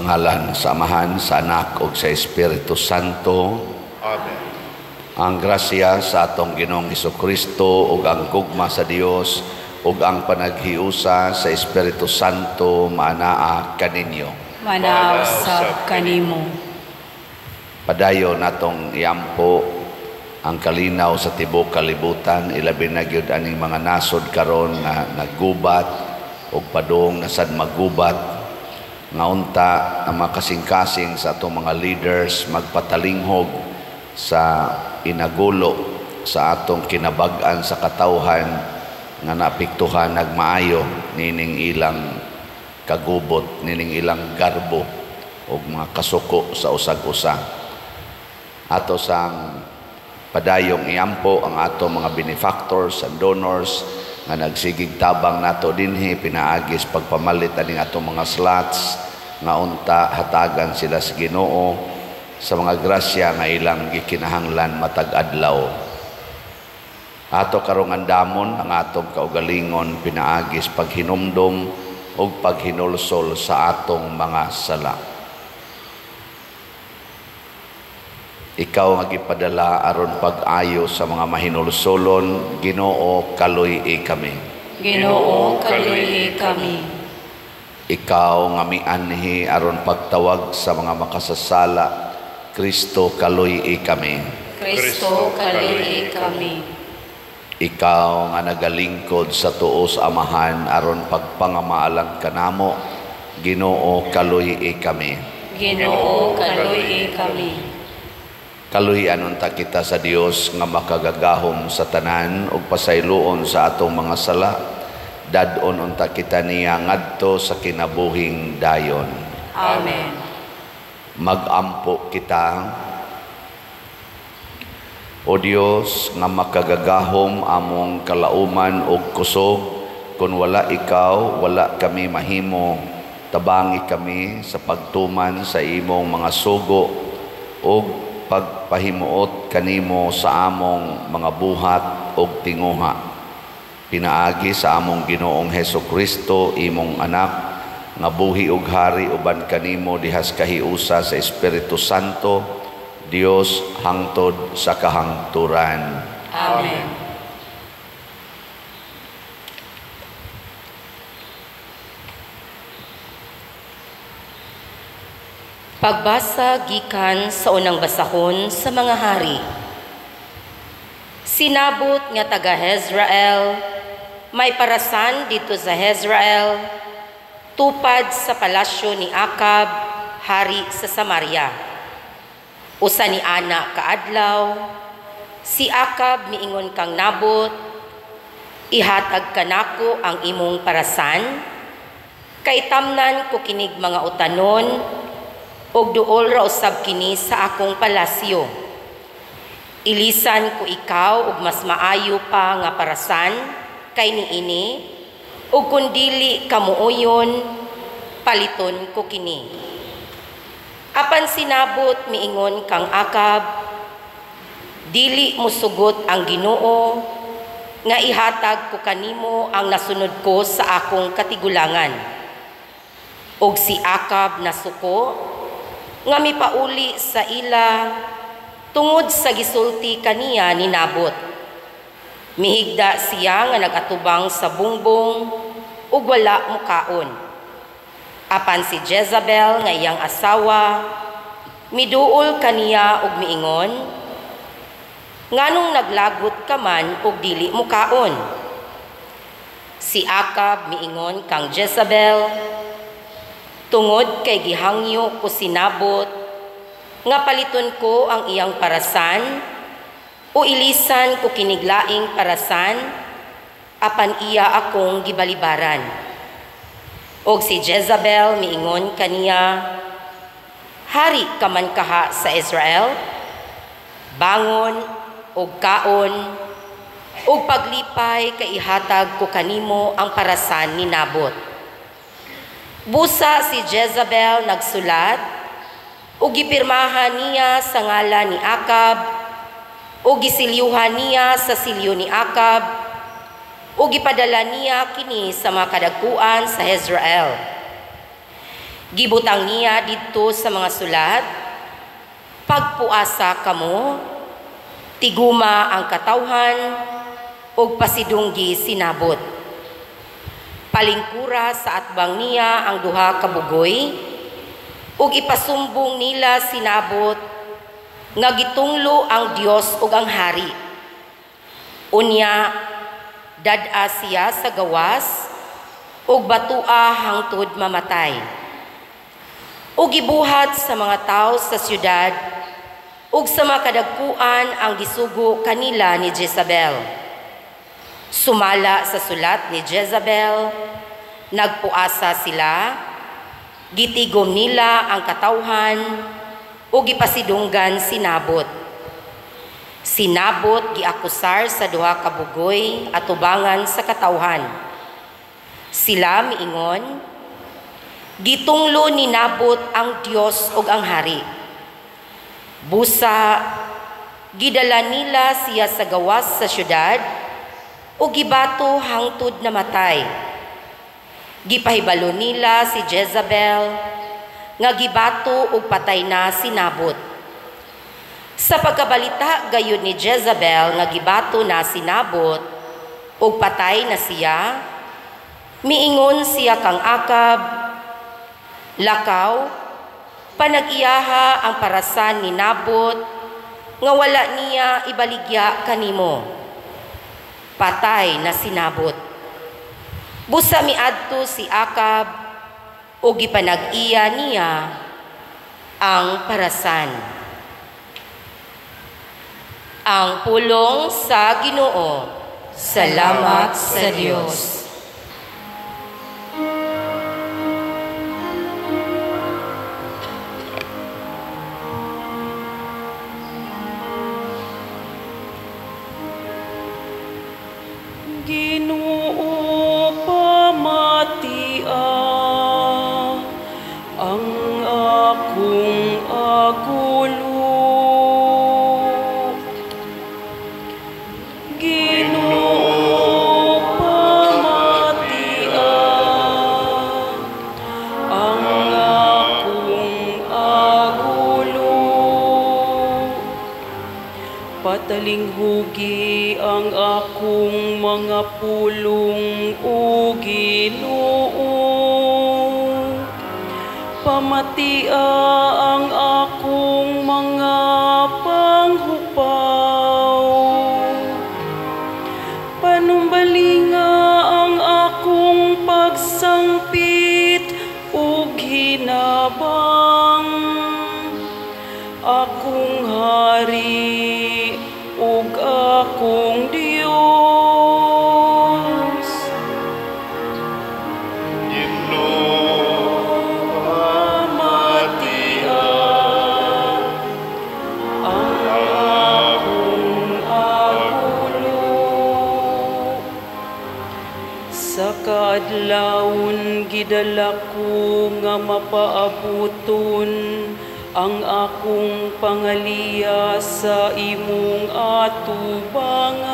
ngalan sa Amahan, sa Anak, ug sa Espiritu Santo. Amen. Ang grasya sa atong Ginoong Hesukristo ug ang gugma sa Dios ug ang panaghiusa sa Espiritu Santo maanaa kaninyo. Manaw sab kanimo. Padayon natong iampo ang kalinaw sa tibuok kalibutan, ilabi na gyud aning mga nasod karon nga naggubat ug padung na sad maggubat, nga unta ang makasing-kasing sa atong mga leaders magpatalinghog sa inagulo sa atong kinabag-an sa katawhan nga naapektuhan nagmaayo nining ilang kagubot, nining ilang garbo ug mga kasuko sa usag-usa. Ato sang padayong iampo ang atong mga benefactors and donors nga nagsigig tabang nato dinhi pinaagis pagpamalit aning atong mga slots nga unta hatagan sila sa Ginoo sa mga grasya nga ilang gikinahanglan matag adlaw. Ato karong andamon ang atong kaugalingon pinaagis paghinumdom ug paghinulsol sa atong mga sala. Ikaw nga gipadala aron pag-ayo sa mga mahinulsolon, Ginoo kaluy-i kami. Ginoo kaluy kami. Ikaw nga mianhi aron pagtawag sa mga makasasala, Kristo kaluy-i kami. Kristo kaluy kami. Ikaw nga nagalingkod sa tuo sa Amahan aron pagpangamaalang kanamo, Ginoo kaluy-i kami. Ginoo kaluy kami. Kaluhian unta kita sa Dios nga makagagahom sa tanan ug pasayloon sa atong mga sala. Dadon unta kita niya ngadto sa kinabuhing dayon. Amen. Magampo kita. O Dios nga makagagahom among kalauman ug kusog, kun wala ikaw wala kami mahimo. Tabangi kami sa pagtuman sa imong mga sugo ug pagpahimuot kanimo sa among mga buhat ug tinguha. Pinaagi sa among Ginoong Hesukristo imong anak nga buhi ug hari uban kanimo dihas kahiusa sa Espiritu Santo, Dios hangtod sa kahangturan. Amen. Pagbasa gikan sa unang basahon sa mga hari. Sinabot nga taga Jezreel, may parasan dito sa Jezreel, tupad sa palasyo ni Akab, hari sa Samaria. Usa ni ana kaadlaw, si Akab miingon kang Nabot, ihatag kanako ang imong parasan, kay tamnan ko kinig mga utanon, og duol ra usab kini sa akong palasyo. Ilisan ko ikaw og mas maayo pa nga parasan kay niini, ug kun dili kamuoyon paliton ko kini. Apan sinabot miingon kang Akab, dili mo sugot ang Ginoo nga ihatag ko kanimo ang nasunod ko sa akong katigulangan. Og si Akab nasuko nga mipauli sa ila tungod sa gisulti kaniya ni Nabot. Mihigda siya nga nagatubang sa bungbong ug wala mukaon. Apan si Jezabel nga iyang asawa miduol kaniya ug miingon, nganong naglagot ka man ug dili mukaon. Si Akab miingon kang Jezabel, tungod kay gihangyo ko sinabot nga paliton ko ang iyang parasan o ilisan ko kiniglaing parasan apan iya akong gibalibaran. Og si Jezabel miingon kaniya, hari ka man kaha sa Israel, bangon og kaon og paglipay kay ihatag ko kanimo ang parasan ni Nabot. Busa si Jezabel nagsulat ug gipirmahan niya sa ngalan ni Akab ug gisilyuhan niya sa silyo ni Akab ug gipadala niya kini sa mga kadagkuan sa Jezreel. Gibutang niya didto sa mga sulat, pagpuasa kamo, tiguma ang katawhan, ug pasidunggi sinabot. Palingkura sa atbang niya ang duha ka bugoy, ug ipasumbong nila sinabot nga gitunglo ang Dios ug ang hari. Unya, dad-a siya sa gawas, ug batua hangtod mamatay. Ug gibuhat sa mga tao sa syudad, ug sa mga kadagkuan ang gisugo kanila ni Jezabel. Sumala sa sulat ni Jezabel, nagpuasa sila, gitigom nila ang katawhan, ug gipasidunggan sinabot. Sinabot giakusar sa duha ka bugoy at tubangan sa katawhan. Sila miingon, gitunglo ni Nabot ang Dios ug ang hari. Busa, gidala nila siya sa gawas sa syudad, ug gibato hangtod namatay. Gipahibalo nila si Jezabel, nga gibato ug patay na si Nabot. Sa pagkabalita gayud ni Jezabel nga gibato na si Nabot ug patay na siya, miingon siya kang Akab, lakaw, panag-iyaha ang parasan ni Nabot nga wala niya ibaligya kanimo. Patay na si Nabot. Busa miadto si Akab o gipanag-iya niya ang parasan. Ang pulong sa Ginoo. Salamat sa Dios. Ginoo pamatia ang akong agulo. Ginoo pamatia ang akong agulo. Patalinghugi ang akong mga pulong o Ginoo. Pamatia ang akong mga panghupaw. Panumbalinga ang akong pagsangpit o ginabang. Akong hari ug akong Dios. Ginoo pamatia ang akong agulo. Sa kaadlawon gidala ko nga mapaabuton ang akong pangaliya sa imong atubangan.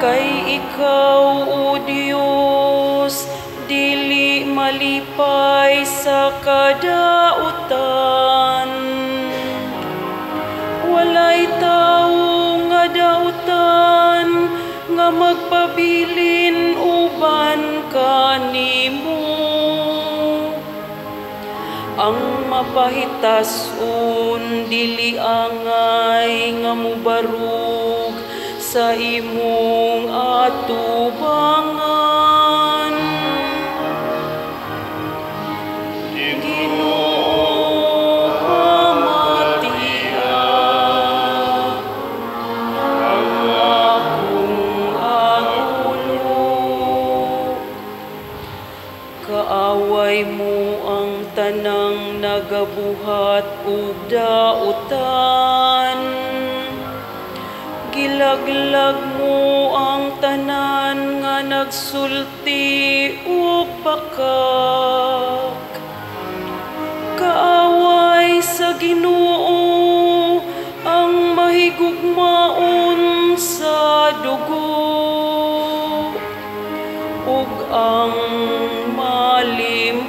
Kay ikaw, O Dios, dili malipay sa kadautan. Walay tawo nga dautan nga magpabilin uban kanimo. Ang mapahitason dili angay nga mubarug sa imong atubangan. Ginoo pamatia ang akong agulo. Kaaway mo ang tanang nagabuhat ug dautan. Gilaglag mo ang tanan nga nagsulti ug pakak. Kaaway sa Ginoo ang mahigugmaon sa dugo ug ang malim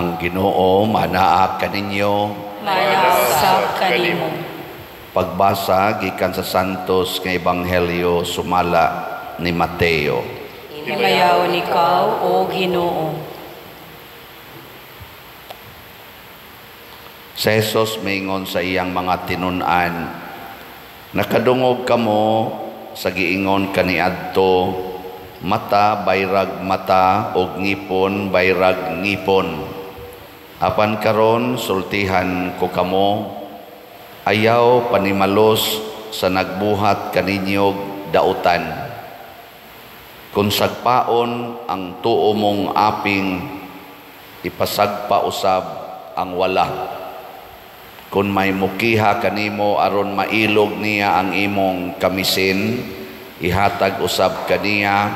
Ang Ginoo manaa kaninyo. Manausap kanimo. Pagbasa gikan sa Santos nga Ebanghelyo sumala ni Mateo. Himayaw ikaw, O Ginoo. Sa Jesus mingon sa iyang mga tinun-an, nakadungog kamo sa giingon kaniadto, mata bayrag mata og ngipon bayrag ngipon. Apan karon sultihan ko kamo, ayaw panimalos sa nagbuhat kaninyog dautan. Kung sagpaon ang tuo mong aping, ipasagpa usab ang wala. Kung may mukiha kanimo aron mailog niya ang imong kamisin, ihatag usab kaniya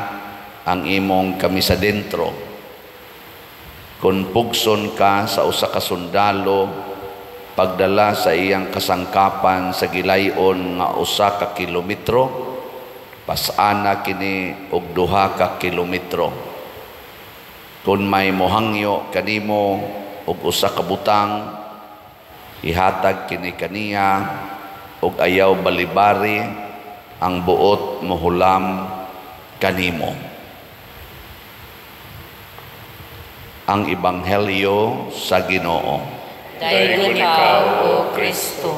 ang imong kamisa dentro. Kung pugson ka sa usa ka sundalo, pagdala sa iyang kasangkapan sa gilayon nga usa ka kilometro, pasana kini og 2 ka kilometro. Kung may mohangyo kanimo og usa ka butang, ihatag kini kaniya og ayaw balibari ang buot mohulam kanimo. Ang Ebanghelyo sa Ginoo. Dayon ikaw, O Kristo.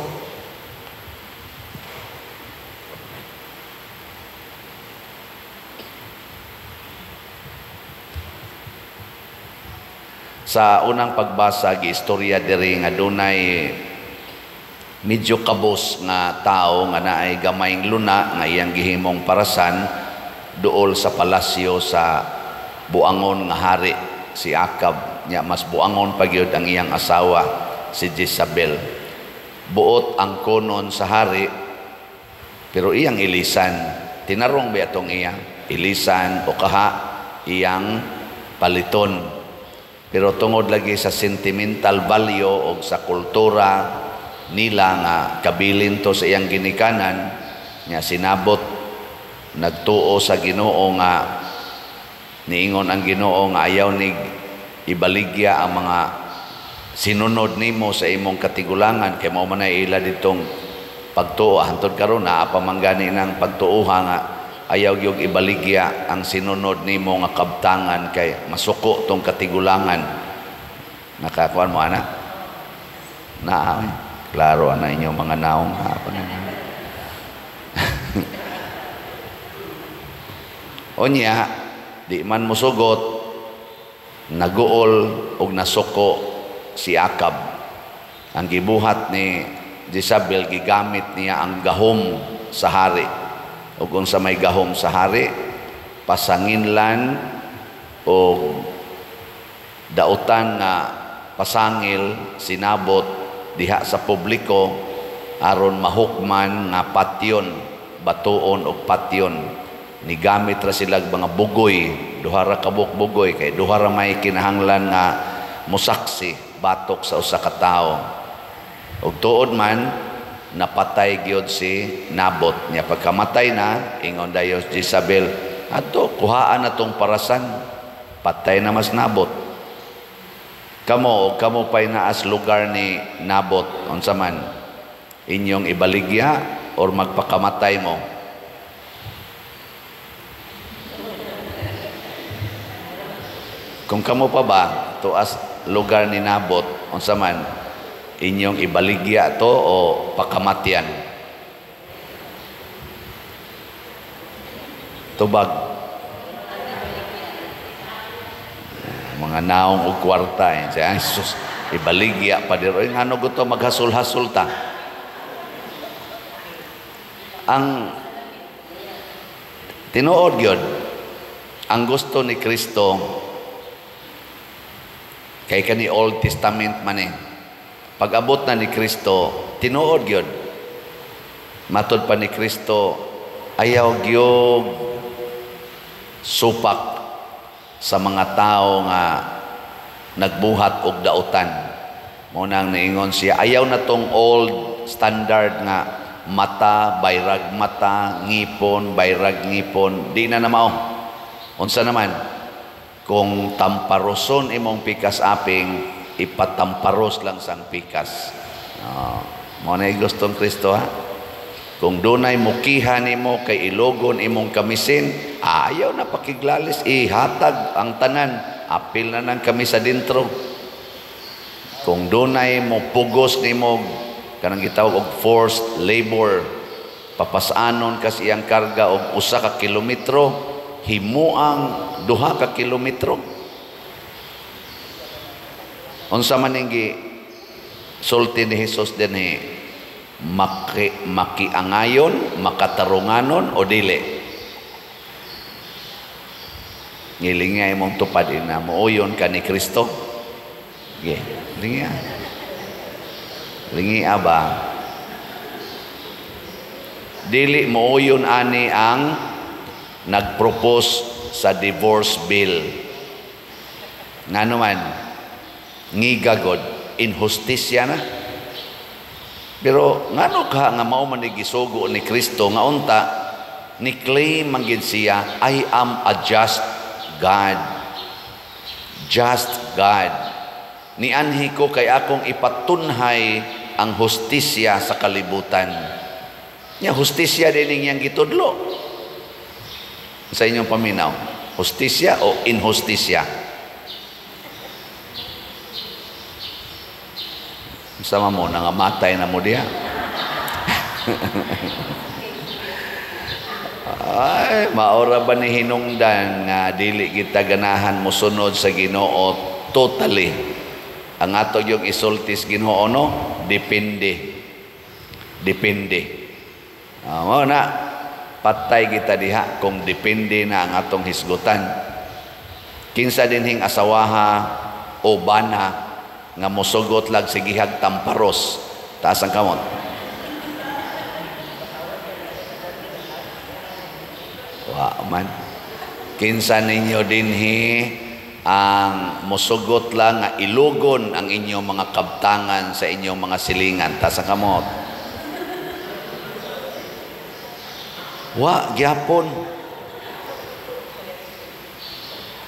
Sa unang pagbasa, giistorya diri nga dunay medyo kabos nga tao nga naay gamayng luna nga iyang gihimong parasan duol sa palasyo sa buangon nga hari si Akab. Nya mas buangon pa gyud ang iyang asawa si Jezabel. Buot ang konon sa hari pero iyang ilisan. Tinarong ba atong iya ilisan o kaha iyang paliton. Pero tungod lagi sa sentimental value o sa kultura nila nga kabilin to sa iyang ginikanan, nga sinabot nagtuo sa Ginoo nga niingon ang Ginoo nga ayaw ni ibaligya ang mga sinunod nimo sa imong katigulangan, kay mao man ay ila ditong pagtuo. Hantod karon naa pa man gani ng pagtuoha nga ayaw gyud ibaligya ang sinunod nimo nga kabtangan kay masuko tong katigulangan. Nakakuan mo ana? Na klaro ana inyo mga naong hapon na. Onya di man musugot, naguol og nasuko si Akab. Ang gibuhat ni Jezabel, gigamit niya ang gahom sa hari. O kung sa may gahom sa hari, pasanginlan o dautan nga pasangil sinabot diha sa publiko aron mahukman nga patyon, batuon o patyon. Nigamit ra sila mga bugoy, duhara kabuk bugoy kay duhara may kinahanglan nga musaksi batok sa usa ka tawo. Ug tuod man napatay gyud si Nabot. Nya pagkamatay na, ingon dayo Jezabel, ato kuhaan natong parasan, patay na mas Nabot. Kamo pa'y naas lugar ni Nabot, unsa man inyong ibaligya or magpakamatay mo? Kung kamo pa ba tuas lugar ni Nabot, unsa man inyong ibaligya to o pakamatyan? Tubag. Mga naong og kwarta eh. Siya, sus, ibaligya pa diro. Ngano gusto maghasul-hasul ta? Ang tinuod yun, ang gusto ni Kristo, kay kani Old Testament man eh. Pag-abot na ni Kristo, tinuod gyud. Matod pa ni Kristo, ayaw gyud supak sa mga tao nga nagbuhat og dautan. Munang niingon siya, ayaw na tong old standard nga mata, bayrag mata, ngipon, bayrag ngipon. Di na mao. Unsa naman? Kung tamparoson imong pikas aping, ipatamparos lang sang pikas. Mo na gustong Kristo ha. Kung dunay mukihan nimo kay ilogon imong kamisin, ayaw na pakiglalis, ihatag ang tanan, apil na ng kamis sa dintro. Kung dunay mo pugos nimo kanang gitawag og forced labor, papasanon kas iyang karga og 1 ka kilometro, himuang 2 ka kilometro. Unsa man ning sulti ni Hesus dinhi, makiangayon, makatarunganon o dili? Ngilingay mong tupad ina muuyon ka ni Kristo. Okay, lingi ba? Dili muuyon ani ang nagpropose sa divorce bill. Ngano man ngigagod inhustisya na. Pero ngano ka nga mao man gisugo ni Kristo nga unta ni claim man gid siya, I am a just God. Just God. Nianhi ko kay akong ipatunhay ang hustisya sa kalibutan. Nya hustisya din yang gitudlo. Sa inyong paminaw, hustisya o inhustisya? Sama mo, nangamatay na mo diya. Ay, maora ba ni hinungdan nga dili kita ganahan mo sunod sa Ginoo totally? Ang ato yung isultis Ginoo no, depende. Mo na patay kita diha kung depende na ang atong hisgutan. Kinsa dinhing asawaha o bana nga mosugot lag sigihag tamparos, taas ang kamot. Wa man. Kinsa ninyo dinhi ang mosugot lang nga ilugon ang inyong mga kabtangan sa inyong mga silingan, taas ang kamot. Wa gyapon.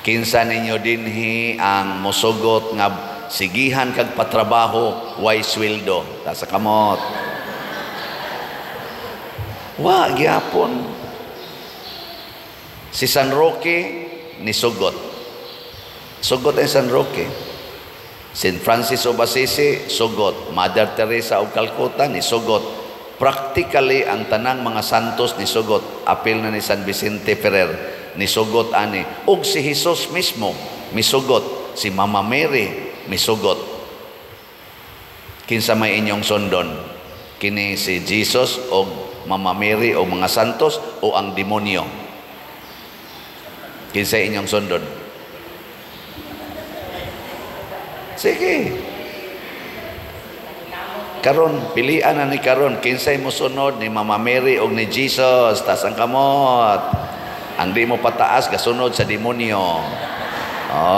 Kinsa ninyo dinhi ang mosugot nga sigihan kag patrabaho way sweldo, taas ang kamot. Wa gyapon. Si San Roque ni sugot. Sugot ay San Roque. St. Francis of Assisi, sugot. Mother Teresa of Calcutta ni sugot. Practically ang tanang mga santos ni sugot. Apil na ni San Vicente Ferrer ni sugot ani. Ug si Jesus mismo misugot. Si Mama Mary misugot. Kinsa may inyong sundon? Kini si Jesus o Mama Mary o mga santos o ang demonyo? Kinsa inyong sundon? Sige. Karon, pilian na ni karon. Kinsay mo sunod ni Mama Mary o ni Jesus? Tas ang kamot. Ang di mo pataas, kasunod sa demonyo.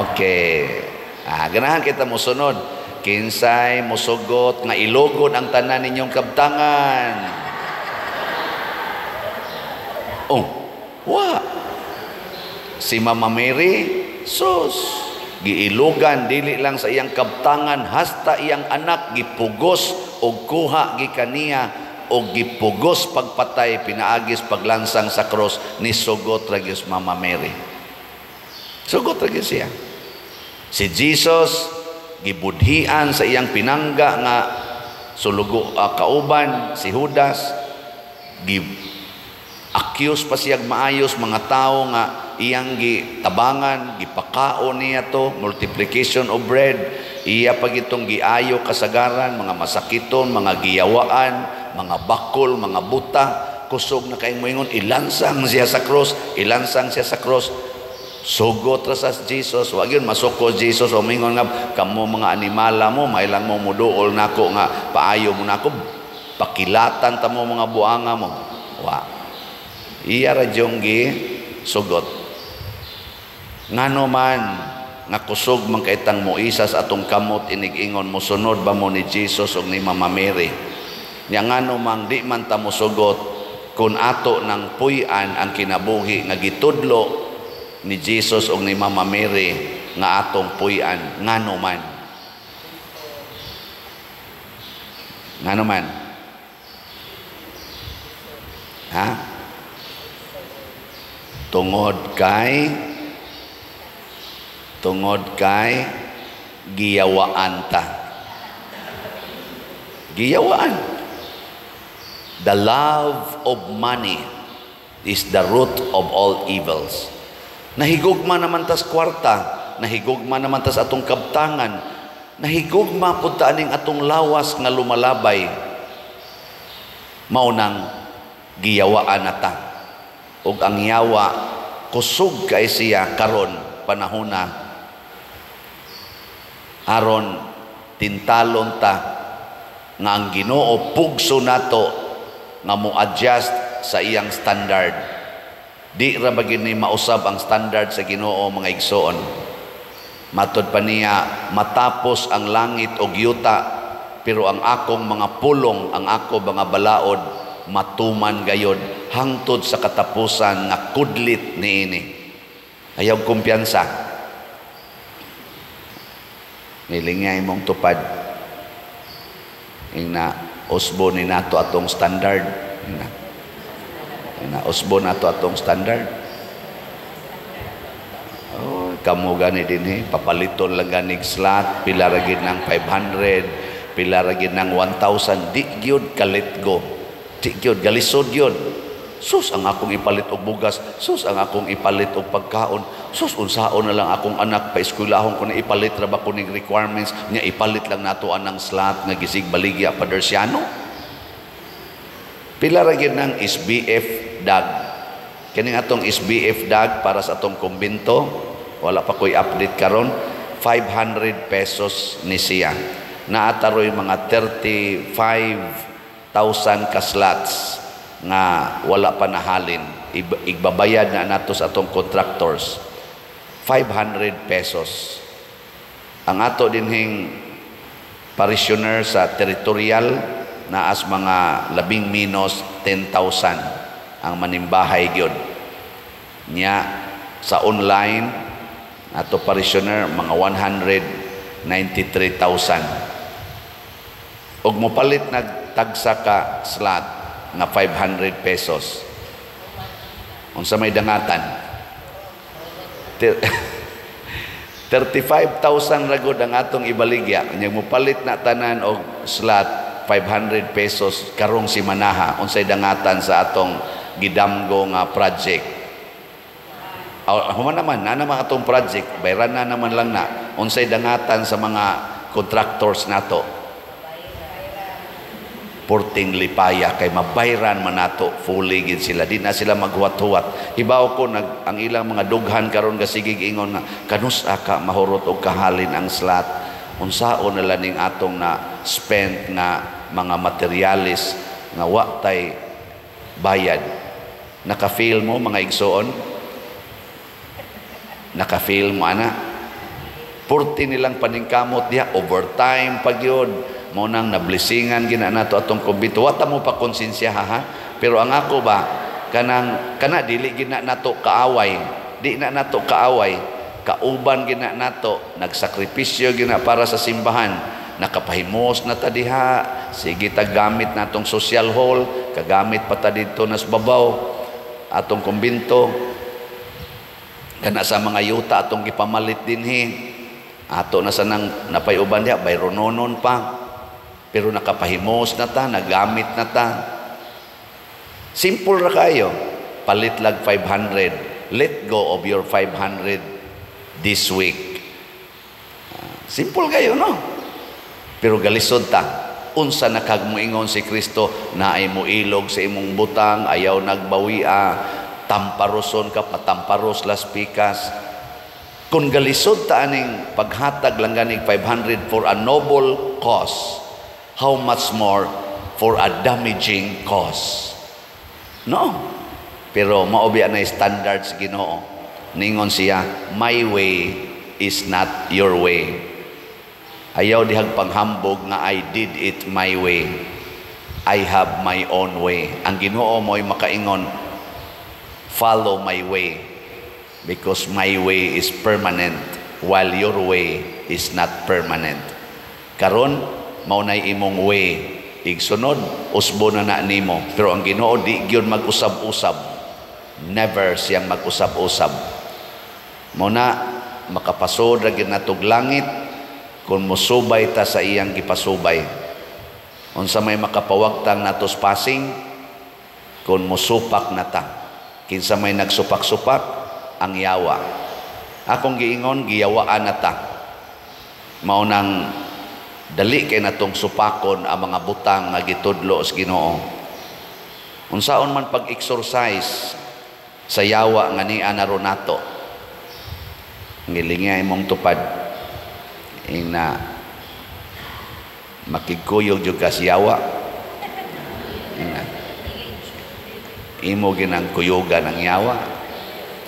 Okay. Ganahan kita mo sunod. Kinsay mo sugot nga ilugod ang tanan ninyong kabtangan. Oh, wa. Si Mama Mary, sus. Giilugan dili lang sa iyang kabtangan, hasta iyang anak gipugos og kuha gikaniya og gipugos pagpatay, pinaagis paglansang sa cross ni sugot ragyos Mama Mary. Sugot ragyos siya. Si Jesus gibudhian sa iyang pinangga nga sulugo kauban si Judas, accuse pa siyag maayos mga tao nga iyang gitabangan, gipakaon niya to, multiplication of bread, iya pag itong giayo kasagaran, mga masakiton, mga giyawaan, mga bakol, mga buta, kusog na kayong moingon, ilansang siya sa cross, sugot ra sa Jesus, wag yun masuko Jesus, o moingon nga, kamo mga animala mo, mailang mo muduol nako nga, paayo mo nako, pakilatan ta mo mga buanga mo, wa, iya ra jong sugot. Ngano man nga kusog man kaitang Moisés atong kamot inig-ingon mo sunod ba mo ni Jesus o ni Mama Mary? Nya ngano man di man ta mosugot kun ato nang puy-an ang kinabuhi nga gitudlo ni Jesus o ni Mama Mary nga atong puy-an. Ngano man? Ngano man? Ha? Tungod kay giyawaan ta. Giyawaan. The love of money is the root of all evils. Nahigugma naman tas kwarta, nahigugma naman tas atong kabtangan, nahigugma pud ta aning atong lawas nga lumalabay. Maunang giyawaan nata. Ug ang yawa kusog kay siya karon panahona aron tintalon ta nga ang Ginoo pugso nato nga mo-adjust sa iyang standard. Di ra ba gini mausab ang standard sa Ginoo, mga igsoon. Matod pa niya, matapos ang langit og yuta, pero ang akong mga pulong, ang ako mga balaod, matuman gayod hangtod sa katapusan nga kudlit niini. Ayaw kumpiyansa. Nilingay mong tupad. Ina usbo ni nato atong standard. Ina usbo nato atong standard. Oh, kamo gani dinhi papaliton lang ganig slot, pila ra gid ng 500, pila ra gid ng 1,000, di gyud kalit go. Di gyud galisod gyud. Sus ang akong ipalit og bugas, sus ang akong ipalit og pagkaon, sus unsaon na lang akong anak pa eskwelahon ko na ipalit ra ba kuning requirements nya ipalit lang nato anang slot nga gisig baligya padersiano. Pila ra gyud ng SBF dag. Kining atong SBF dag para sa atong kumbento, wala pa ko'y update karon, 500 pesos ni siya. Naataroy mga 35,000 ka slots nga wala pa nahalin. Igbabayad na nato sa atong contractors. 500 pesos. Ang ato dinhing parishioner sa territorial na as mga labing minos 10,000 ang manimbahay gyud nya sa online ato parishioner mga 193,000 ug mopalit nagtagsa ka slot na 500 pesos unsa may dangatan 35,000 ragod ang atong ibaligya nya mopalit na tanan og slot 500 pesos karong si manaha unsay dangatan sa atong gidamgo nga project. Human naman na naman atong project bayran na naman lang na unsay dangatan sa mga contractors nato. Porting lipaya kay mabayran man nato fully gid sila, di na sila maghuwat-huwat. Hibaw ko ang ilang mga dughan karon gasigig ingon nga kanus-a ka mahurot og kahalin ang slot. Unsaon na laning atong na spent nga mga materialis nga wa tay bayad. Naka-feel mo mga igsoon? Naka-feel mo ana? 40 nilang paningkamot diha overtime pagyod mo nang nablisingan gina nato atong kumbento. Wa ta mo pa konsensya ha. Pero ang ako ba kana dili gina nato kaaway. Di na nato kaaway. Kauban gina nato nagsakripisyo gina para sa simbahan. Nakapahimos na ta diha. Sige ta gamit natong social hall, kagamit pa ta dito nas babaw atong kumbento. Kana sa mga yuta atong gipamalit dinhi. Ato na sa nang napayuban diha bayrononon pa. Pero nakapahimos na ta, nagamit na ta. Simple ra kayo. Palit lag 500. Let go of your 500 this week. Simple kayo, no? Pero galisod ta. Unsa nakagmuingon si Kristo na ay muilog sa imong butang, ayaw nagbawia, tamparoson ka, patamparos las pikas. Kung galisod ta aning paghatag lang ganing 500 for a noble cause, how much more for a damaging cause? No. Pero maobi na standard sa Ginoo. Ningon siya, my way is not your way. Ayaw dihag panghambog nga I did it my way. I have my own way. Ang Ginoo mo'y makaingon, follow my way. because my way is permanent while your way is not permanent. Karon mao nay imong way, igsunod usbo na nimo, pero ang Ginoo di gyud mag-usab-usab. Never siyang mag-usab-usab. Mao na makapasod ra gyud natog langit kung musubay ta sa iyang gipasubay. Unsa may makapawagtang natos passing kung musupak na ta. Kinsa may nagsupak-supak ang yawa. Akong giingon giyawaan na ta. Mao nang dali kay natong supakon ang mga butang nga gitudlo sa Ginoo. Unsaon man pag-exercise sa yawa nga ni anaron nato. Ngilingay imong tupad ina makigkuyog jud ka sa yawa. Ina imo ginang kuyugan ang yawa.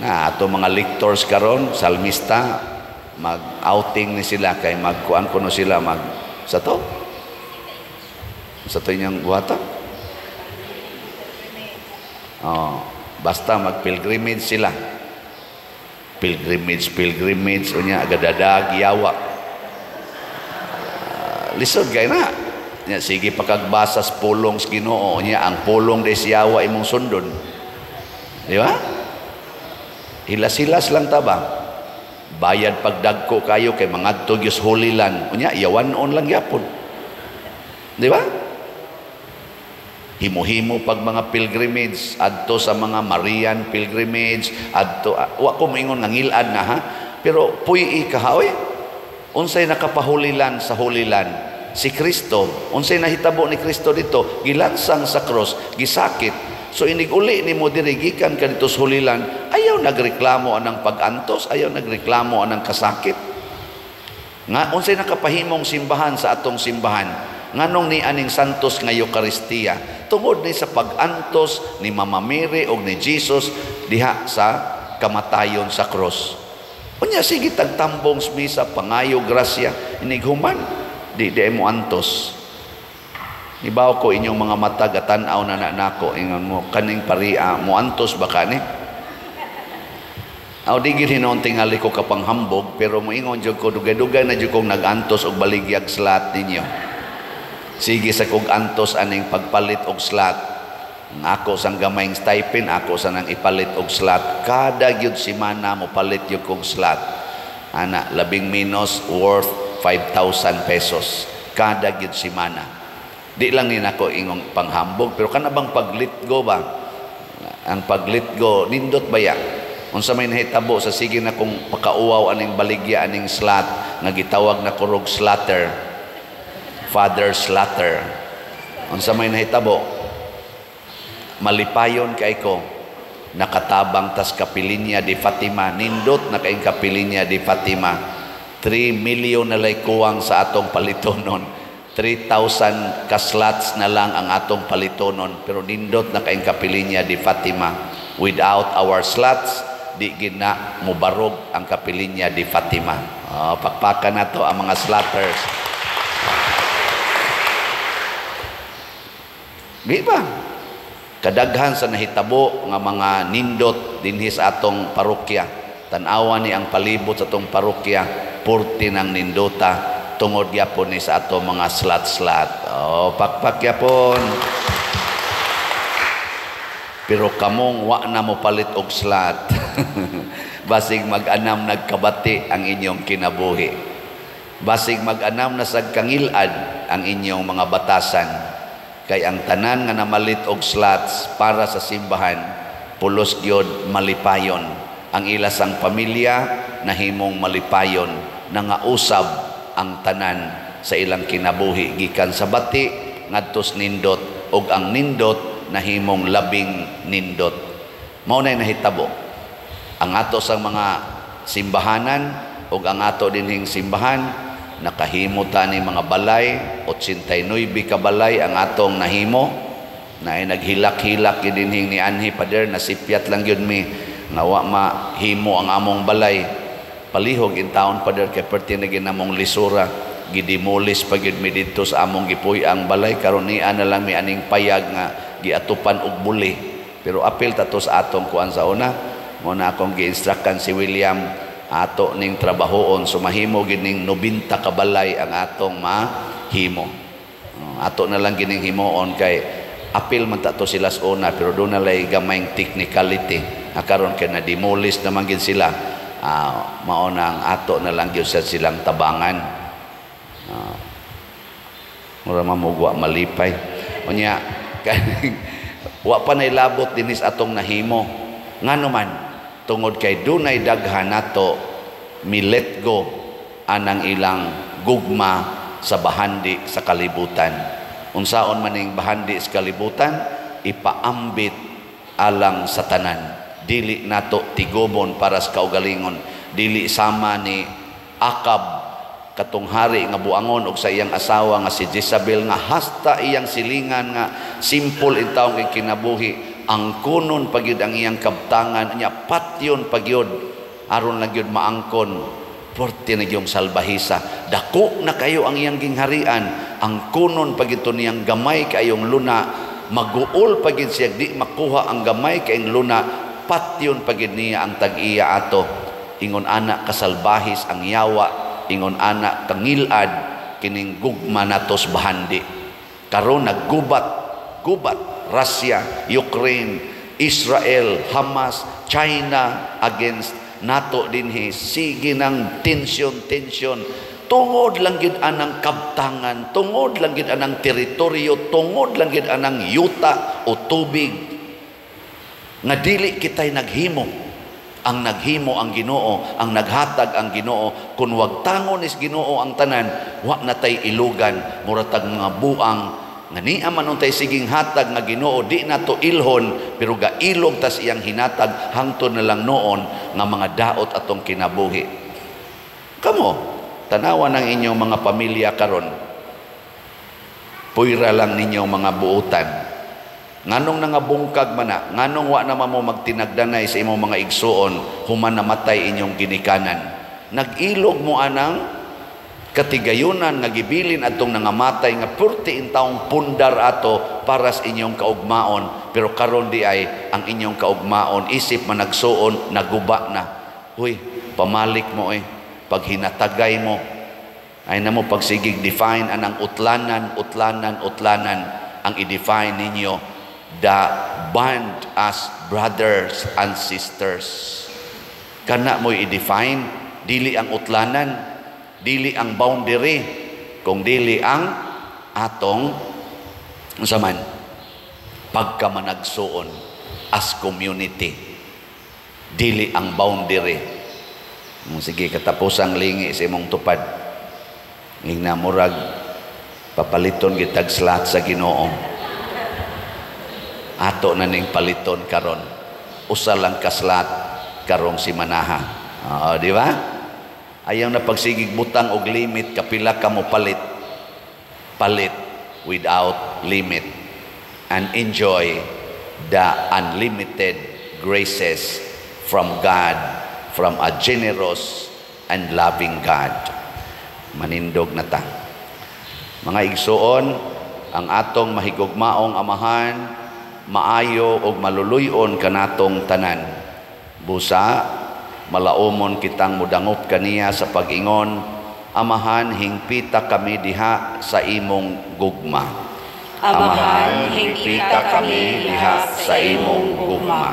Ato mga lectors karon, salmista, mag-outing ni sila kay magkuan kuno sila sa inyong buhata. Basta mag-pilgrimage sila. Pilgrimage, unya agadadag yawa. Lisod kay na. Sige pakagbasa sa pulong sa Ginoo niya, ang pulong des yawa imong sundon. Di ba? Hilas-hilas lang ta ba? Bayad pagdagko kayo kay mangadto gyud Holy Land. Unya yawanon lang gyapon. Di ba? Himo-himo pag mga pilgrimage adto sa mga Marian pilgrimage adto wa ko moingon nga ngil-ad na ha. Pero puy ikahaoy. Unsay nakapahulilan sa Holy Land? Si Kristo. Unsay nahitabo ni Kristo dito? Gilansang sa cross, gisakit. So iniguli ni mo diri gikan kadto sa Holy Land, ayaw nagreklamo anang pag-antos, ayaw nagreklamo anang kasakit. Nga unsay nakapahimong simbahan sa atong simbahan? Nganong ni aning santos nga Eucharistia? Tungod ni sa pag-antos ni Mama Mary o ni Jesus diha sa kamatayon sa cross. Unya sige tagtambong sa misa, pangayo grasya, inighuman. Di mo antos. Ibaw ko inyong mga mata gatan-aw na nako ingon mo kaning paria mo antos ba kani? Aw di gid hinon tingali ko kapanghambog pero moingon jud ko dugay-dugay na jud kong nagantos og baligyag slat ninyo. Sige sa kog antos aning pagpalit og slat. Ako sang gamayng stipend ako sa nang ipalit og slat. Kada gyud semana mo palit jud kog slat. Ana labing minus worth 5,000 pesos kada gyud semana. Di lang ni nako ingong panghambog pero kana bang paglitgo ba? Ang paglitgo nindot baya. Unsa may nahitabo sa sige na kung pakauwaw aning baligya aning slat nga gitawag na kurog slatter. Father slatter. Unsa may nahitabo? Malipayon kay ko nakatabang tas kapilinya di Fatima, nindot na kay kapilinya di Fatima. 3 million na lay kuwang sa atong palitonon. 3,000 kaslots na lang ang atong palitonon. Pero nindot na kaing kapilinya di Fatima. Without our slots, di gina mubarog ang kapilinya di Fatima. Pakpakan na to ang mga slatters. Di ba? Kadaghan sa nahitabo nga mga nindot dinhi sa atong parokya. Tanawa ni ang palibot sa atong parokya. Purti ng nindota tungod yapon ni sa ato mga slat-slat. Pakpak yapon. Pero kamong wa na mo palit og slat. Basig mag-anam nagkabati ang inyong kinabuhi. Basig mag-anam na sa kangilad ang inyong mga batasan. Kay ang tanan nga namalit og slats para sa simbahan, pulos gyud malipayon. Ang ilasang pamilya nahimong malipayon. Nangausab ang tanan sa ilang kinabuhi gikan sa bati ngadtos nindot ug ang nindot nahimong labing nindot. Mao nay nahitabo ang ato sa mga simbahanan ug ang ato dinhing simbahan nakahimo ta ni mga balay 89 ka balay ang atong nahimo na ay naghilak-hilak dinhing ni anhi pader nasipyat lang gyud mi nga wa mahimo ang among balay. Palihog in taon pa der kay perti na ginamong lisura gidimulis pa gyud mi didto sa among gipuy ang balay karon niya na lang mi aning payag nga giatupan og buli pero apil ta to sa atong kuan sa una Muna akong gi-instructan si William ato ning trabahoon, sumahimo gining 90 kabalay ang atong mahimo. Ato na lang gining himoon kay apil man ta to sila sa una, pero doon na lay gamayng technicality. Karon kay na-demolish naman gid sila. Mao nang ato na lang gyud sa silang tabangan. Mura mamugwa malipay. Unya wa pa nay labot dinis atong nahimo. Ngano man tungod kay dunay daghan nato mi-let go anang ilang gugma sa bahandi sa kalibutan. Unsaon maning bahandi sa kalibutan, ipaambit alang sa tanan. Dili nato tigobon para sa kaugalingon. Dili sama ni Akab katong hari nga buangon og sa iyang asawa nga si Jezabel nga hasta iyang silingan nga simple intawong kinabuhi. Ang kunon pagyud ang iyang kabtangan nya patyon pagyud aron lang gyud maangkon porte na gyung salbahisa dako na kayo ang iyang gingharian ang kunon pagyud niyang gamay kayong luna maguol pagyud siya di makuha ang gamay kayong luna patyon pagyud niya ang tag-iya ato ingon ana kasalbahis ang yawa ingon ana kangilad kining gugma natos bahandi karon naggubat Russia, Ukraine, Israel, Hamas, China against NATO dinhi. Sige ng tension. Tungod lang gid anang kabtangan, tungod lang gid anang teritoryo, tungod lang gid anang yuta o tubig. Nga dili kitay naghimo. Ang naghimo ang Ginoo, ang naghatag ang Ginoo. Kung wag tangon is Ginoo ang tanan, wa na tay ilugan, muratag mga buang nga niya man untay siging hatag nga Ginoo di nato ilhon pero gailog tas iyang hinatag hangtod na lang noon nga mga daot atong kinabuhi. Kamo tanawan ang inyong mga pamilya karon. Puyra lang ninyong mga buutan. Nganong nangabungkag man na, nganong wa na mo magtinagdanay sa imong mga igsuon human namatay inyong ginikanan. Nag-ilog mo anang katigayunan nga gibilin atong nangamatay nga purti intawong pundar ato para sa inyong kaugmaon pero karon di ay ang inyong kaugmaon isip man nagsuon naguba na. Huy, pamalik mo pag hinatagay mo ay namo pagsigig define anang utlanan ang i-define ninyo the bond as brothers and sisters. Kana mo i-define dili ang utlanan, dili ang boundary, kung dili ang atong saman pagkamanagsuon as community. Dili ang boundary. Sige, katapusang lingi sa imong tupad. Ngina murag papaliton gitag slat sa Ginoo. Ato na ning paliton karon. Usa lang kaslat karong si manaha. Di ba? Ayaw na pagsigig butang og limit kapila ka mo palit without limit and enjoy the unlimited graces from God, from a generous and loving God. Manindog na ta mga igsuon, ang atong mahigugmaong amahan maayo og maluluyon kanatong tanan. Busa malaumon kitang mudangop kaniya sa pag-ingon, amahan hingpita kami diha sa imong gugma. Amahan hingpita kami diha sa imong gugma.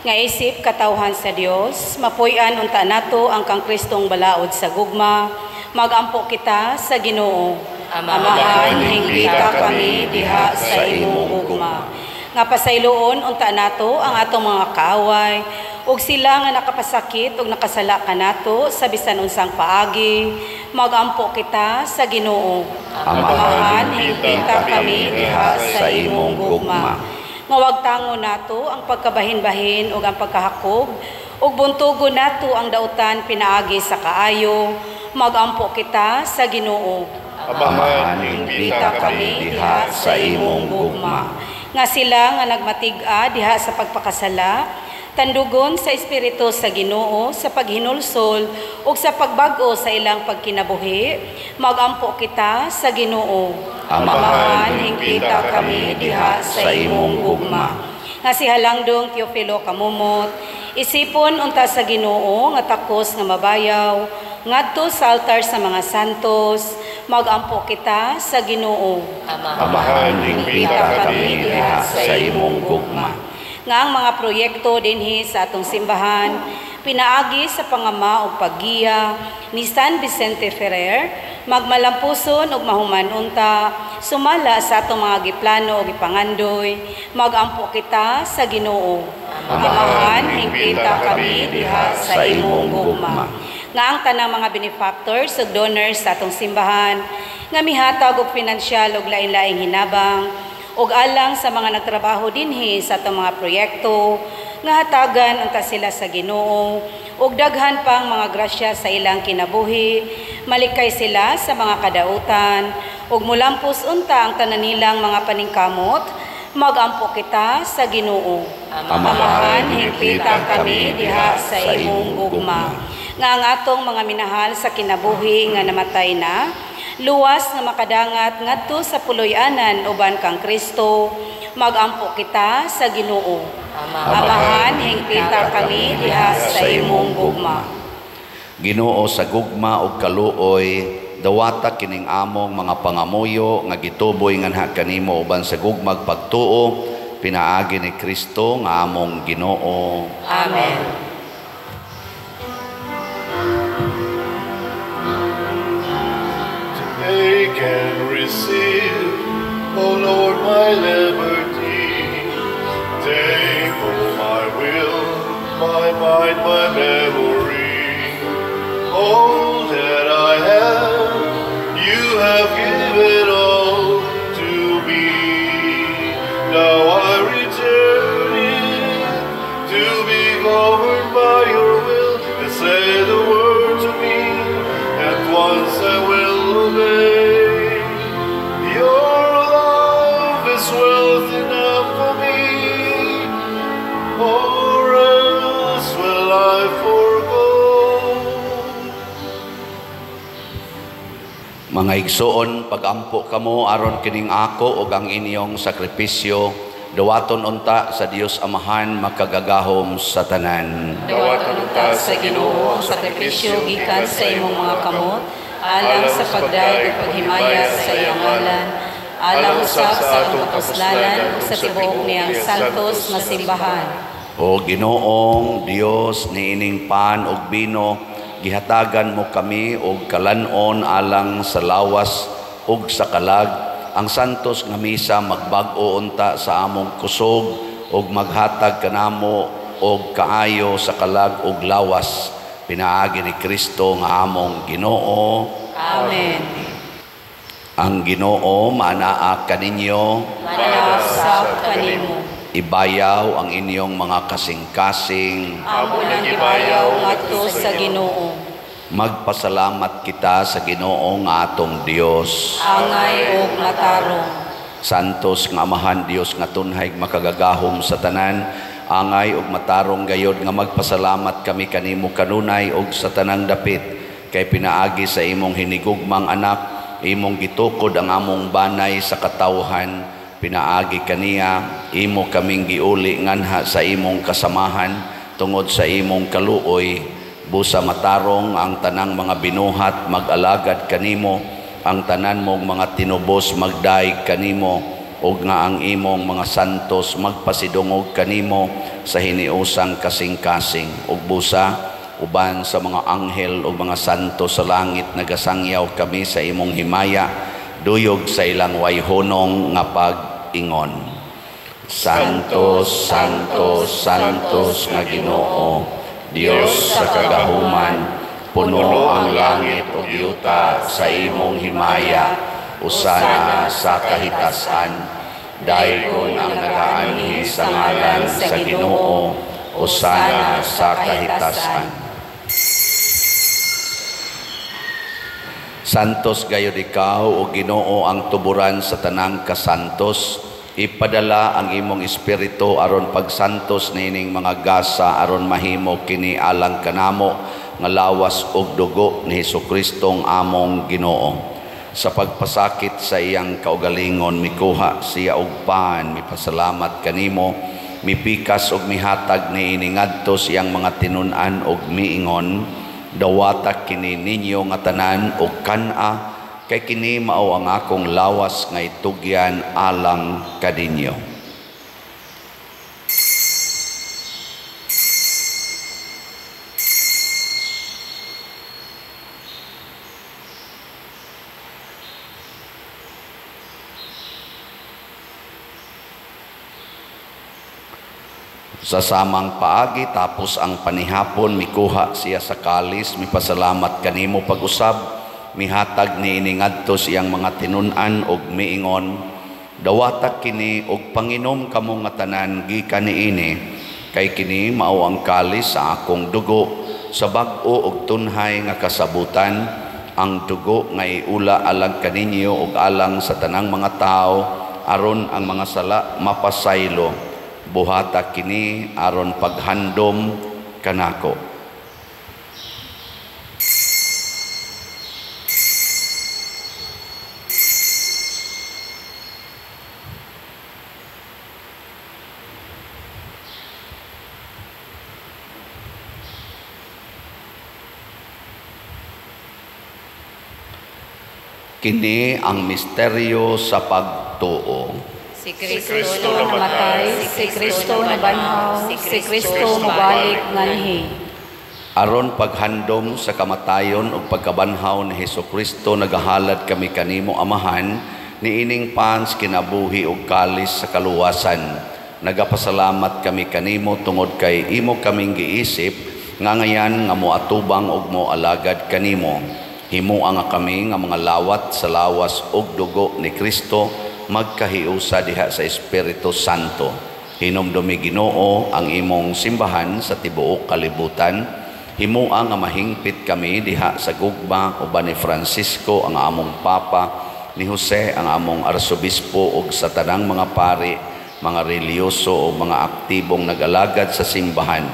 Nga isip katawhan sa Dios, mapuy-an unta nato ang kang Kristong balaod sa gugma, magampo kita sa Ginoo. Amahan hingpita kami diha sa imong gugma. Nga pasayloon unta nato ang atong mga kaaway, ug sila nga nakapasakit ug nakasala kanato sa bisan unsang paagi, magampo kita sa Ginoo. Amahan hingpita kami diha sa imong gugma. Nga wag tango nato ang pagkabahin-bahin ug ang pagkahakog, ug buntugon nato ang dautan pinaagi sa kaayo, magampo kita sa Ginoo. Amahan hingpita kami diha sa imong gugma. Nga sila nga nagmatig-a diha sa pagpakasala, tandugon sa Espiritu sa Ginoo sa paghinulsol ug sa pagbago sa ilang pagkinabuhi, magampo kita sa Ginoo. Amahan hingpita kami diha sa imong gugma. nga si Halangdong Teofilo Kamumot, isipon unta sa Ginoo nga takos nga mabayaw, ngadto sa altar sa mga santos, magampo kita sa Ginoo. Amahan, hingpita kami diha sa imong gugma. Nga ang mga proyekto dinhi sa atong simbahan, pinaagi sa pangama ug paggiya ni San Vicente Ferrer, magmalampuson ug mahuman unta, sumala sa atong mga giplano ug ipangandoy, magampo kita sa Ginoo. Amahan, hingpita kami diha sa imong gugma. Nga ang tanang mga benefactors ug donors sa atong simbahan, nga mihatag og pinansyal ug lain-laing hinabang, ug alang sa mga nagtrabaho dinhi sa atong mga proyekto, nga hatagan unta sila sa Ginoo, ug daghan pang mga grasya sa ilang kinabuhi, malikay sila sa mga kadautan, ug mulampos unta ang tanan nilang mga paningkamot, magampo kita sa Ginoo. Amahan, hingpita kami diha sa imong gugma. Nga ang atong mga minahal sa kinabuhi nga namatay na, luwas nga makadangat ngadto sa puloy-anan uban kang Kristo, magampo kita sa Ginoo. Amahan, hingpita kami diha sa imong gugma. Ginoo sa gugma ug kaluoy, dawata kining among mga pangamuyo nga gituboy nganha kanimo uban sa gugmag pagtuo, pinaagi ni Kristo nga among Ginoo. Amen. Take and receive, O Lord, my liberty. Take, O my will, my mind, my memory. All that I have, you have given all to me. Now I return it to be governed by your will, and say the word to me, at once I will obey. Your love is wealth enough for me, or else will I forgo. Mga igsoon, pagampo kamo aron kining ako ug ang inyong sakripisyo, dawaton unta sa Dios Amahan makagagahom sa tanan. Dawaton unta sa Ginoo ang sakripisyo gikan sa imong mga kamot, alang sa pagdayeg ug paghimaya sa iyang ngalan, alang usab sa atong kapuslanan ug sa tibuok niyang santos nga simbahan. O Ginoong Dios niining pan ug bino, gihatagan mo kami og kalanon alang sa lawas ug sa kalag, ang santos nga misa magbag-o unta sa among kusog ug maghatag kanamo og kaayo sa kalag ug lawas, pinaagi ni Kristo nga among Ginoo. Amen. Ang Ginoo manaa kaninyo, Manasap kanimo. ibayaw ang inyong mga kasing-kasing. Amo nang gibayaw ngadto sa Ginoo. Magpasalamat kita sa Ginoo nga atong Dios. Angay ug matarong. Santos nga Amahan Dios nga tunhay makagagahom sa tanan, angay ug matarong gayod nga magpasalamat kami kanimo kanunay ug sa tanang dapit, kay pinaagi sa imong hinigugmang anak, imong gitukod ang among banay sa katawhan, pinaagi kaniya, imo kaming giuli nganha sa imong kasamahan, tungod sa imong kaluoy, busa matarong ang tanang mga binuhat mag-alagad kanimo, ang tanan mong mga tinubos magdaig kanimo, ug nga ang imong mga santos magpasidungog kanimo sa hiniusang kasing-kasing, ug busa uban sa mga anghel ug mga santo sa langit nagasangyaw kami sa imong himaya, duyog sa ilang wayhonong nga pag-ingon. Santos, Santos, Santos nga Ginoo, Dios sa kagahuman, puno ang langit ug yuta sa imong himaya, usana sa kahitasan, dayon ang nagaanhi sa ngalan sa Ginoo, usana sa kahitasan. Santos gayud ikaw o Ginoo ang tuburan sa tanang kasantos, ipadala ang imong espiritu aron pagsantos nining mga gasa aron mahimo kini alang kanamo nga lawas ug dugo ni Jesukristong among Ginoo. Sa pagpasakit sa iyang kaugalingon mikuha siya og pan, mipasalamat kanimo, mipikas og mihatag ni iningadto siyang mga tinun-an og miingon, dawata kini ninyo nga tanan og kana, kay kini mao ang akong lawas nga itugyan alang kadinyo. Sa samang paagi tapos ang panihapon, mikuha siya sa kalis, mipasalamat kanimo pag-usab, mihatag ni iningadto siyang mga tinun-an og miingon, dawata kini og panginom kamo nga tanan gikan niini, kay kini mao ang kalis sa akong dugo, sa bag-o og tunhay nga kasabutan, ang dugo nga iula alang kaninyo og alang sa tanang mga tao, aron ang mga sala mapasaylo. Buhata kini aron paghandom kanako. Kini ang misteryo sa pagtuo. Si Kristo namatay, si Kristo nabanhaw, si Kristo mabalik nganhi. Aron paghandom sa kamatayon ug pagkabanhaw ni Hesukristo, nagahalad kami kanimo Amahan, niining pans kinabuhi ug kalis sa kaluwasan. Nagapasalamat kami kanimo tungod kay imo kaming giisip nga ngayan nga moatubang ug moalagad kanimo. Himuang nga kami nga mga lawat sa lawas ug dugo ni Kristo, magkahiusa diha sa Espiritu Santo. Hinumdumi Ginoo ang imong simbahan sa tibuok kalibutan. Himua nga mahingpit kami diha sa gugma uban ni Francisco ang among Papa, ni Jose ang among Arsobispo ug sa tanang mga pari, mga reliyoso o mga aktibong nag-alagad sa simbahan.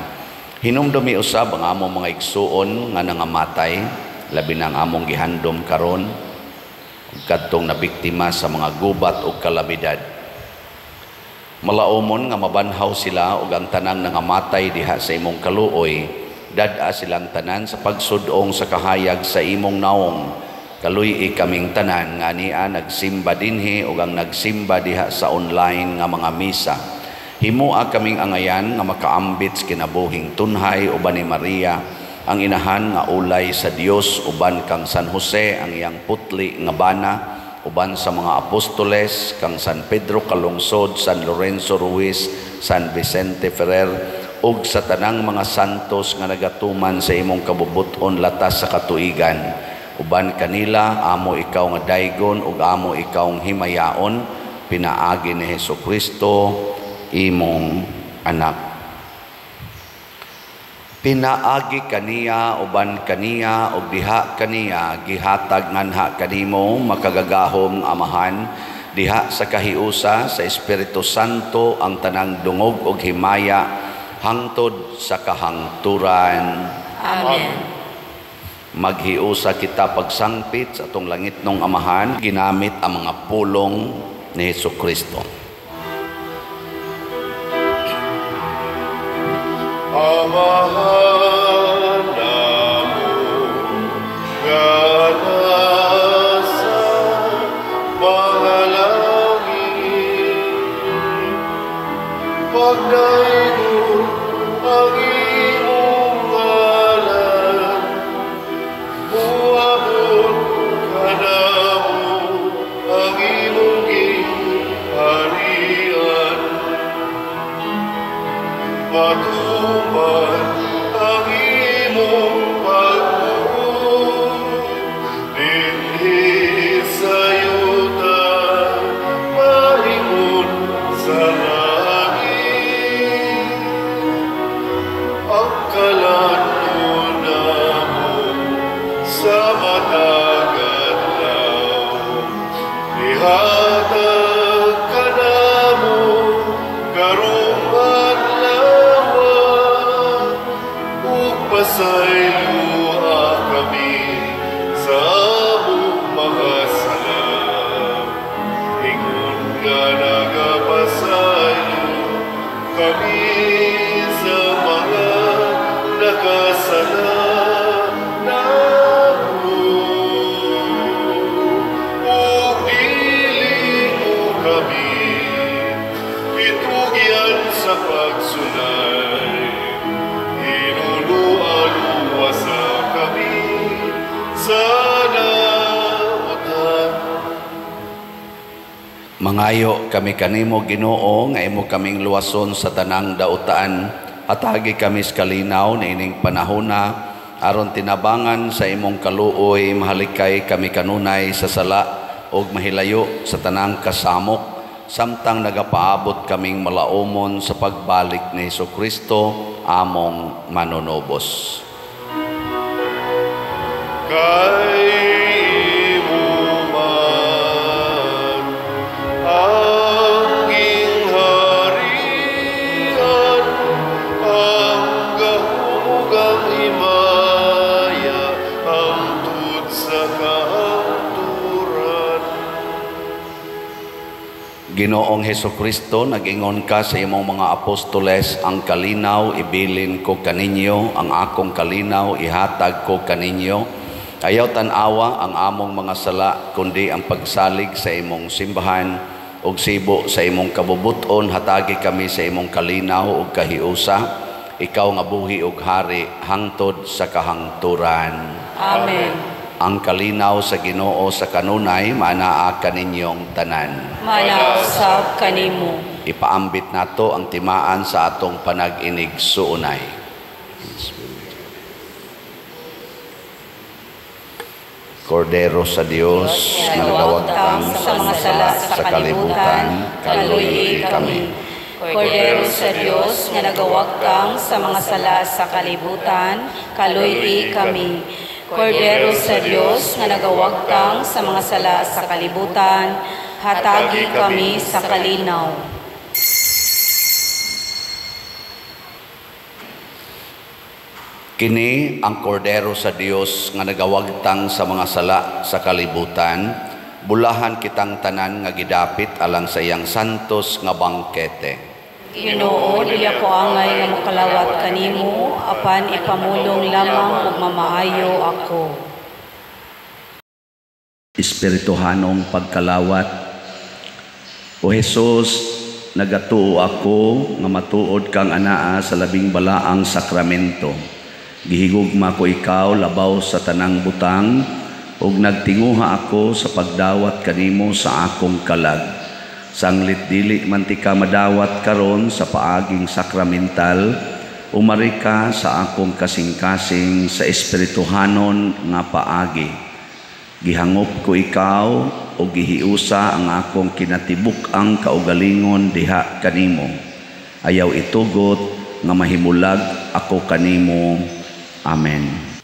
Hinumdumi usab ang among mga igsuon nga nangamatay, labi na ang among gihandom karon, kadtong nabiktima sa mga gubat o kalabidad. Malaumon nga mabanhaw sila ug ang tanang nangamatay diha sa imong kaluoy, dad-a silang tanan sa pagsudong sa kahayag sa imong naong. Kaluy kaming tanan nga niya nagsimba dinhi ug ang nagsimba diha sa online nga mga misa. Himua kaming angayan nga makaambit sa kinabuhing tunhay uban ni Maria, ang inahan nga ulay sa Dios, uban kang San Jose ang iyang putli nga bana, uban sa mga apostoles kang San Pedro Calungsod, San Lorenzo Ruiz, San Vicente Ferrer, ug sa tanang mga santos nga nagatuman sa imong kabubuton latas sa katuigan. Uban kanila amo ikaw nga daygon ug amo ikaw nga himayaon, pinaagi ni Hesukristo imong anak. Pinaagi kaniya uban kaniya ug diha kaniya gihatag nganha kanimo makagagahom Amahan, diha sa kahiusa sa Espiritu Santo ang tanang dungog ug himaya hangtod sa kahangturan. Amen. Maghiusa kita pagsangpit sa atong langitnong Amahan ginamit ang mga pulong ni Hesukristo. Amahan namo ganasa pangalangin, pagdaygon ang imong ngalan, buabot ka namo ang imong gingharian. Matuman ang imong pag-uong, dinhi sa yuta, mahingon sa langit. Ang kalanon namo sa matagat law, ihatag ka namo karong pasayloa kami sa among mga sala. Ingon ka nagapasaylo kami Mangayo kami kanimo Ginoo nga imo kaming luwason sa tanang dautaan. Hatagi kami sa kalinaw na ining panahona aron tinabangan sa imong kaluoy mahalikay kami kanunay sa sala og mahilayo sa tanang kasamok samtang nagapaabot kaming malaumon sa pagbalik ni Hesukristo among manunobos. Kay imo man ang gingharian, ang gahugang himaya, hangtod sa kahaturan. Ginoong Hesukristo, nag-ingon ka sa imong mga apostoles, ang kalinaw ibilin ko kaninyo, ang akong kalinaw ihatag ko kaninyo. Ayaw tanawa ang among mga sala, kundi ang pagsalig sa imong simbahan ug sibo sa imong kabubuton. Hatagi kami sa imong kalinaw ug kahiusa, ikaw nga buhi ug hari hangtod sa kahangturan. Amen. Ang kalinaw sa Ginoo sa kanunay manaa kaninyong tanan. Manausab kanimo. Ipaambit nato ang timaan sa atong panag-inig suunay. Kordero sa Dios, na nagawagtang sa mga sala sa kalibutan, kaluy kami. Kordero sa Dios, nga nagawagtang sa mga sala sa kalibutan, kaluy kami. Kordero sa Dios, nga nagawagtang sa mga sala sa kalibutan, hatagi kami sa kalinaw. Kini ang kordero sa Dios nga nagawagtang sa mga sala sa kalibutan, bulahan kitang tanan nga gidapit alang sa iyang santos nga bangkete. Ginoo, dili ako angay nga makalawat kanimo, apan ipamulong lamang ug mamaayo ako. Espirituhanong pagkalawat. O Jesus, nagatuo ako nga matuod kang anaa sa labing balaang sakramento. Gihigugma ko ikaw labaw sa tanang butang ug nagtinguha ako sa pagdawat kanimo sa akong kalag. Sanglit dili man ti ka madawat karon sa paaging sakramental, umari ka sa akong kasing-kasing sa espirituhanon nga paagi. Gihangop ko ikaw o gihiusa ang akong kinatibuk-ang kaugalingon diha kanimo. Ayaw itugot nga mahimulag ako kanimo. Amen.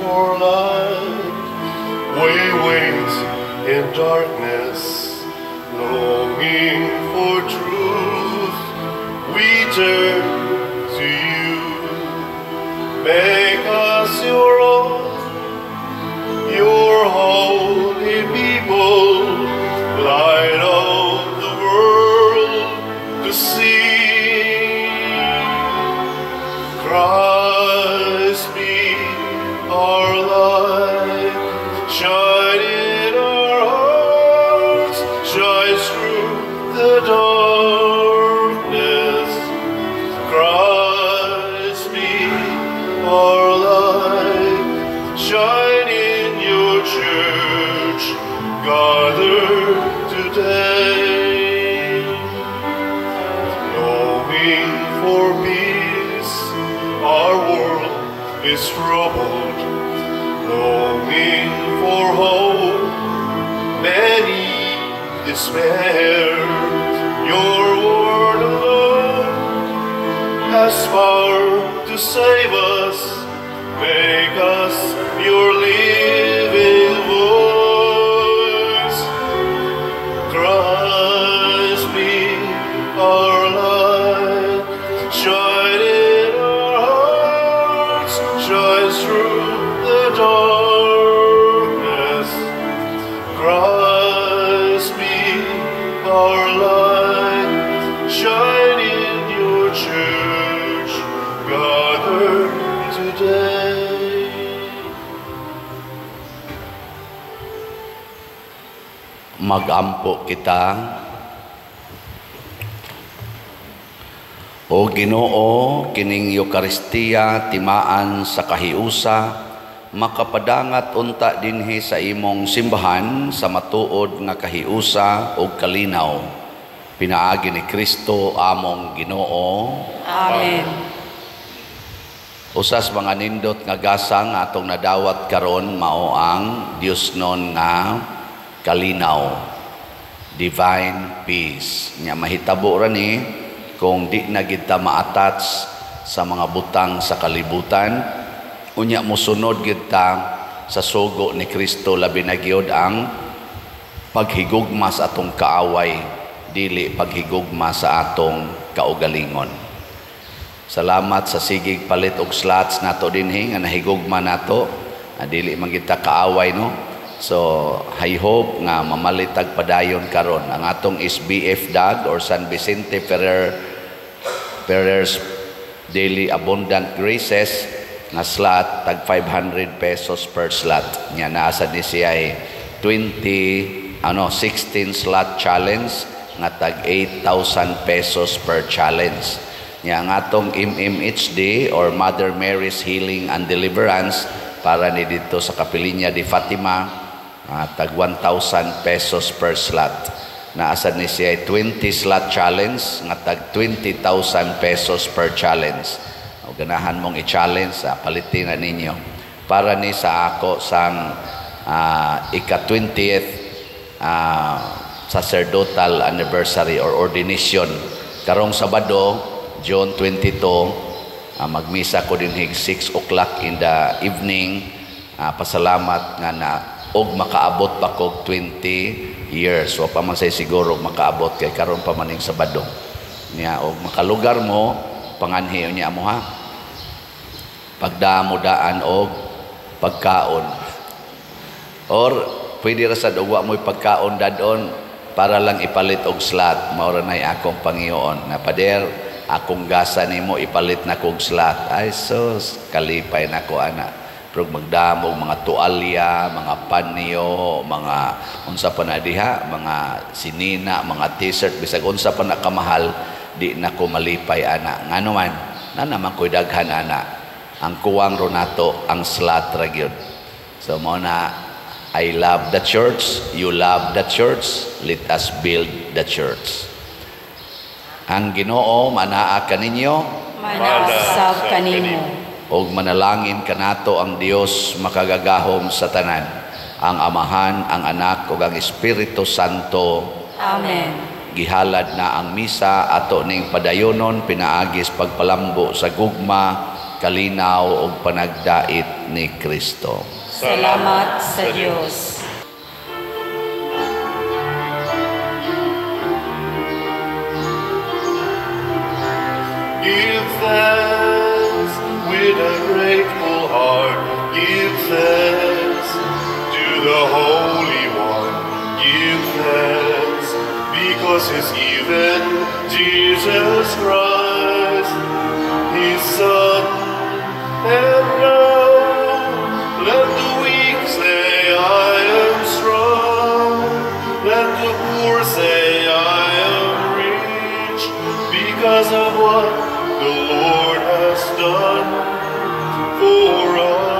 For light, we wait in darkness, longing for truth, we turn to you. Make us your own, your holy people, light of the world to see. Christ be our light, shine in our hearts, shine through the darkness. Christ be our light, shine in your church, gathered today. Longing for peace, our world is troubled, longing for hope, many despair. Your word alone has power to save us, make us your living voice. Christ be our light, shine in our magampo kita. O Ginoo, kining Eucharistia timaan sa kahiusa, makapadangat unta dinhi sa imong simbahan sa matuod nga kahiusa o kalinaw. Pinaagi ni Kristo among Ginoo. Amen. Usas mga nindot nga gasang atong nadawat karon mao ang Dios non nga kalinaw, divine peace. Nya mahitabo ra ni kung di na kita ma-attach sa mga butang sa kalibutan, unya mosunod kita sa sugo ni Kristo, labi na gyud ang paghigugma sa atong kaaway, dili paghigugma sa atong kaugalingon. Salamat sa sigig palit og slots nato dinhi nga nahigugma nato, dili man kita kaaway, no? So I hope nga mamalitag padayon karon ang atong SBF DAG or San Vicente Ferrer's Daily Abundant Graces nga slot tag 500 pesos per slot. Nya nasa ni siya 16 slot challenge nga tag 8,000 pesos per challenge. Nya ang atong MMHD or Mother Mary's Healing and Deliverance para ni dito sa Kapilinya de Fatima, tag 1,000 pesos per slot. Naasad ni siya 20 slot challenge nga tag 20,000 pesos per challenge. O ganahan mong i-challenge, palitin na ninyo. Para ni sa ako sang ika-20th sacerdotal anniversary or ordination. Karong Sabado, June 22, magmisa ko din 6 o'clock in the evening. Pasalamat nga na og makaabot pa kog 20 years. So pa man say siguro makaabot kay karon pa maning Sabado. Niya og makalugar mo panganhi niya mo ha. Pagdamo daan og pagkaon. Or pwede ra sad og wa mo'y pagkaon dadon para lang ipalit og slot. Mao ra nay akong Panginoon na pader akong gasa nimo ipalit na kog slot. Ay sus, kalipay nako ana. Pero magdamo mga tualya, mga panyo, mga unsa pa na diha, mga sinina, mga t-shirt, bisag unsa pa na kamahal, di na ko malipay ana. Ngano man, na naman ko'y daghan ana. Ang kuwang ro nato, ang slot ra gyud. So mo na, I love the church, you love the church, let us build the church. Ang Ginoo manaa kaninyo, Manasab kanimo. og manalangin kanato ang Dios makagagahom sa tanan, ang Amahan, ang Anak ug ang Espiritu Santo. Amen. Gihalad na ang misa ato ning padayonon pinaagis pagpalambo sa gugma, kalinaw ug panagdait ni Kristo. Salamat sa Diyos. Give thanks with a grateful heart. Give thanks to the Holy One. Give thanks because He's given Jesus Christ, His Son. And now let the weak say, I am strong. Let the poor say, I am rich because of what the Lord has done for us.